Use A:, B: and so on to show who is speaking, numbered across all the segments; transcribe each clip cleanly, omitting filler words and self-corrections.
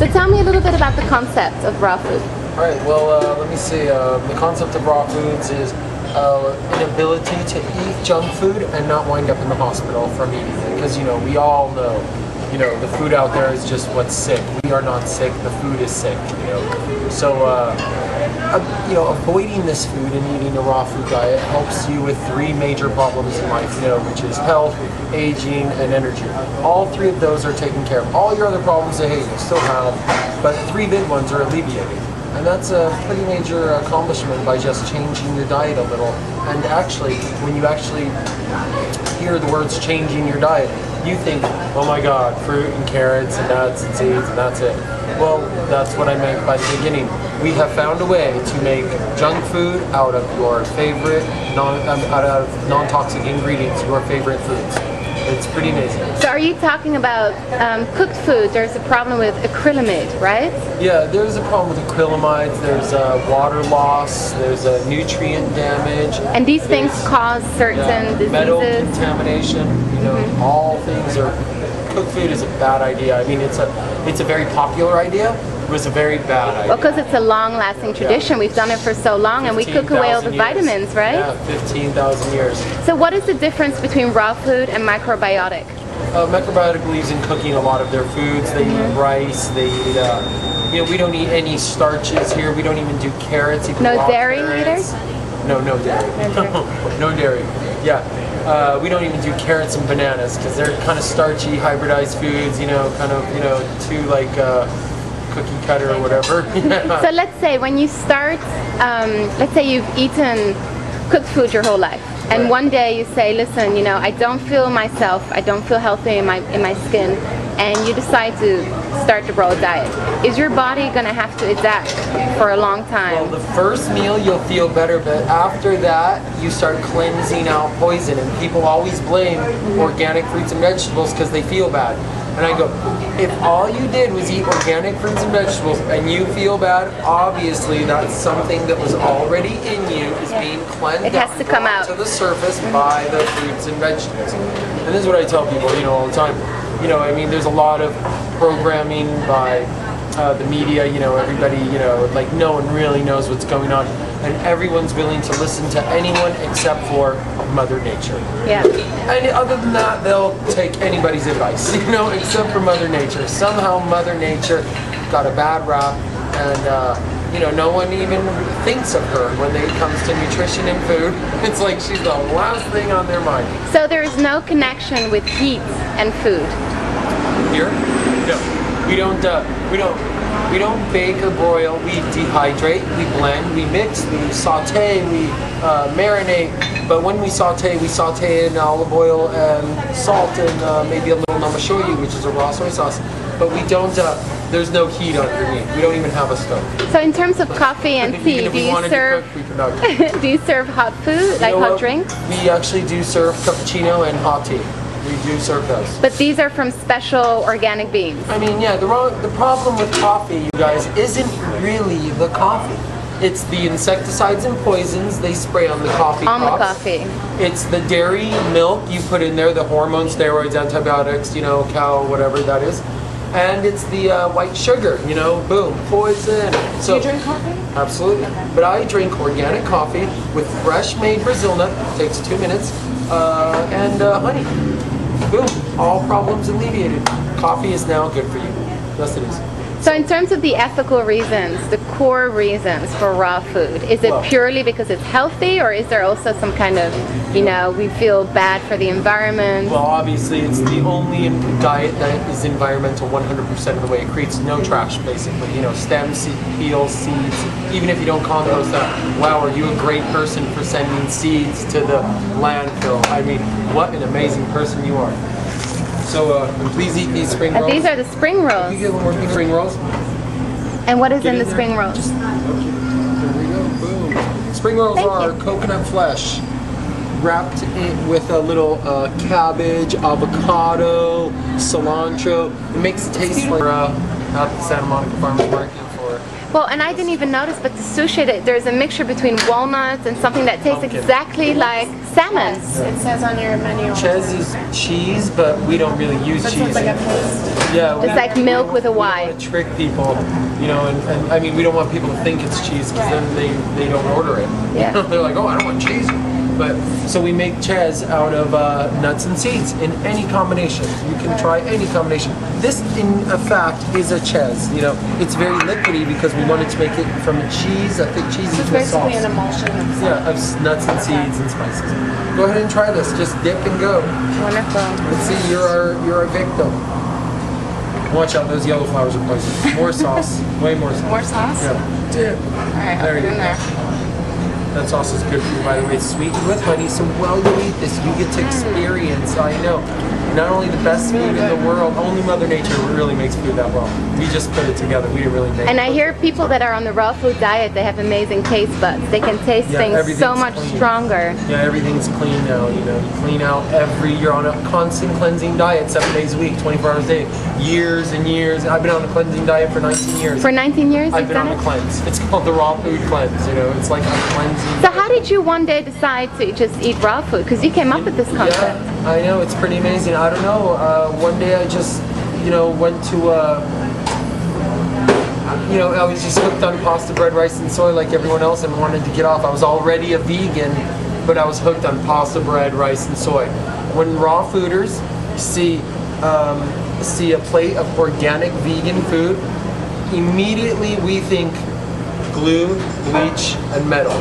A: So tell me a little bit about the concept of raw food.
B: Alright, well, let me see. The concept of raw foods is an ability to eat junk food and not wind up in the hospital from eating it. Because, you know, we all know, you know, the food out there is just what's sick. We are not sick, the food is sick, you know. So, you know, avoiding this food and eating a raw food diet helps you with 3 major problems in life, you know, which is health, aging, and energy. All 3 of those are taken care of. All your other problems, hey, you still have, but 3 big ones are alleviated. And that's a pretty major accomplishment by just changing your diet a little. And actually, when you actually hear the words changing your diet, you think, oh my god, fruit and carrots and nuts and seeds and that's it. Well, that's what I meant by the beginning. We have found a way to make junk food out of your favorite, out of non-toxic ingredients, your favorite foods. It's pretty amazing.
A: So are you talking about cooked food? There's a problem with acrylamide, right?
B: Yeah, there's a problem with acrylamides, there's water loss, there's nutrient damage.
A: And these things cause certain diseases?
B: Metal contamination, you know, all things are... Cooked food is a bad idea. I mean, it's a very popular idea. It was a very bad idea.
A: Well, because it's a long-lasting tradition. We've done it for so long, and we cook away all the vitamins, right?
B: Yeah, 15,000 years.
A: So what is the difference between raw food and microbiotic?
B: Macrobiotic believes in cooking a lot of their foods. They eat rice. They eat, you know, we don't eat any starches here. We don't even do carrots.
A: No dairy either?
B: No, no dairy. No dairy. Yeah. We don't even do carrots and bananas because they're kind of starchy, hybridized foods. You know, kind of, you know, too like cookie cutter or whatever.
A: So let's say when you start, let's say you've eaten cooked food your whole life. And one day you say, listen, you know, I don't feel myself, I don't feel healthy in my skin, and you decide to start the raw diet. Is your body going to have to adapt for a long time?
B: Well, the first meal you'll feel better, but after that you start cleansing out poison, and people always blame organic fruits and vegetables because they feel bad. And I go, if all you did was eat organic fruits and vegetables and you feel bad, obviously that's something that was already in you is being cleansed
A: it has to come out
B: to the surface by the fruits and vegetables. And this is what I tell people, you know, all the time. You know, I mean, there's a lot of programming by the media, you know, everybody, you know, like no one really knows what's going on. And everyone's willing to listen to anyone except for Mother Nature.
A: Yeah.
B: And other than that, they'll take anybody's advice, you know, except for Mother Nature. Somehow Mother Nature got a bad rap, and, you know, no one even thinks of her when it comes to nutrition and food. It's like she's the last thing on their mind.
A: So there is no connection with heat and food?
B: Here? No. We don't bake or broil, we dehydrate, we blend, we mix, we saute, we marinate. But when we saute in olive oil and salt and maybe a little namashoyu, which is a raw soy sauce. But we don't, there's no heat underneath. We don't even have a stove.
A: So in terms of coffee and tea, do you serve hot food, like hot drinks?
B: We actually do serve cappuccino and hot tea. We do serve those.
A: But these are from special organic beans.
B: I mean, yeah, the problem with coffee, you guys, isn't really the coffee. It's the insecticides and poisons they spray on the coffee crops.
A: On the coffee.
B: It's the dairy milk you put in there, the hormones, steroids, antibiotics, you know, cow, whatever that is. And it's the white sugar, you know, boom, poison. So,
A: do you drink coffee?
B: Absolutely. But I drink organic coffee with fresh made Brazil nut, takes 2 minutes, and honey. Boom, all problems alleviated. Coffee is now good for you. Yes, it is.
A: So in terms of the ethical reasons, the core reasons for raw food, is it purely because it's healthy, or is there also some kind of, you know, we feel bad for the environment?
B: Well, obviously it's the only diet that is environmental 100% of the way. It creates no trash, basically. You know, stems, peels, seeds. Even if you don't compost that, wow, are you a great person for sending seeds to the landfill? I mean, what an amazing person you are. So please eat these spring rolls.
A: These are the spring rolls.
B: Can you get one more spring rolls?
A: And what is in the spring rolls?
B: Just, okay. There we go. Boom. Spring rolls are coconut flesh wrapped in with a little cabbage, avocado, cilantro. It makes it taste like at the Santa Monica Farmers Market for
A: Well, and I didn't even notice, but the sushi, there's a mixture between walnuts and something that tastes
B: Pumpkin.
A: exactly like salmon.
C: Yes, it says on your menu.
B: Ches is cheese, but we don't really use
C: This
B: cheese.
C: one's like a paste.
B: Yeah,
A: It's like milk with a
B: we don't
A: Y.
B: want to trick people, you know, and I mean, we don't want people to think it's cheese because then they don't order it.
A: Yeah.
B: They're like, oh, I don't want cheese. But so we make ches out of nuts and seeds in any combination. You can try any combination. This, in fact, is a ches. You know, it's very liquidy because we wanted to make it from a cheese, a thick cheese,
C: It's
B: into a
C: basically
B: sauce.
C: an emulsion of
B: Yeah, of nuts and seeds and spices. Go ahead and try this. Just dip and go.
A: Wonderful.
B: Let's see, you're a victim. Watch out, those yellow flowers are poison. More sauce, way more sauce.
C: more sauce.
B: Yeah. Dip.
C: Alright, I'll
B: There
C: put
B: you
C: it in
B: go.
C: there.
B: That sauce is good for you, by the way. It's sweetened with honey, so while you eat this, you get to experience, I know, not only the best food in the world, only Mother Nature really makes food that well. We just put it together. We didn't really make it.
A: And I hear people that are on the raw food diet, they have amazing taste buds. They can taste
B: Yeah,
A: things so
B: everything's
A: much
B: clean.
A: stronger.
B: Yeah, everything's clean now, you know. You clean out you're on a constant cleansing diet 7 days a week, 24 hours a day. Years and years. I've been on a cleansing diet for 19 years.
A: For 19 years,
B: I've
A: you've
B: been
A: done
B: on a
A: it?
B: cleanse. It's called the raw food cleanse, you know. It's like a cleansing.
A: So how did you one day decide to just eat raw food? Because you came up with this concept.
B: Yeah, I know, it's pretty amazing. I don't know, one day I just, you know, went to, you know, I was just hooked on pasta, bread, rice, and soy like everyone else and wanted to get off. I was already a vegan, but I was hooked on pasta, bread, rice, and soy. When raw fooders see a plate of organic vegan food, immediately we think glue, bleach, and metal.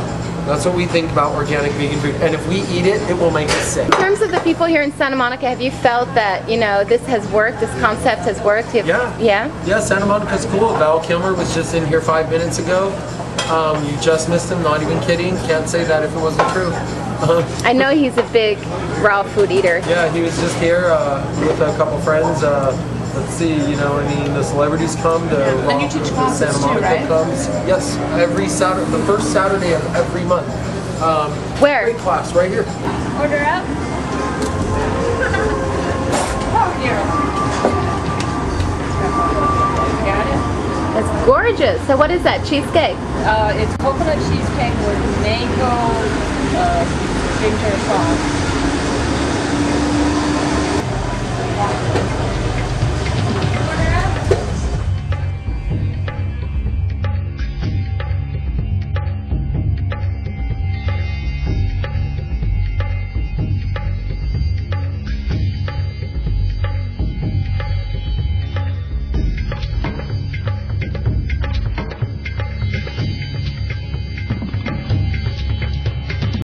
B: That's what we think about organic vegan food. And if we eat it, it will make us sick.
A: In terms of the people here in Santa Monica, have you felt that, you know, this has worked, this concept has worked?
B: Yeah.
A: Yeah?
B: Yeah, Santa Monica's cool. Val Kilmer was just in here 5 minutes ago. You just missed him, not even kidding. Can't say that if it wasn't true.
A: I know he's a big raw food eater.
B: Yeah, he was just here with a couple friends. Let's see, you know, I mean, the celebrities come, the
C: And you teach classes
B: Santa
C: too,
B: Monica
C: right?
B: comes. Yes, every Saturday, the first Saturday of every month.
A: Where?
B: Great class, right here.
C: Order up. Oh, here. Got it?
A: It's gorgeous. So what is that, cheesecake?
C: It's coconut cheesecake with mango ginger sauce.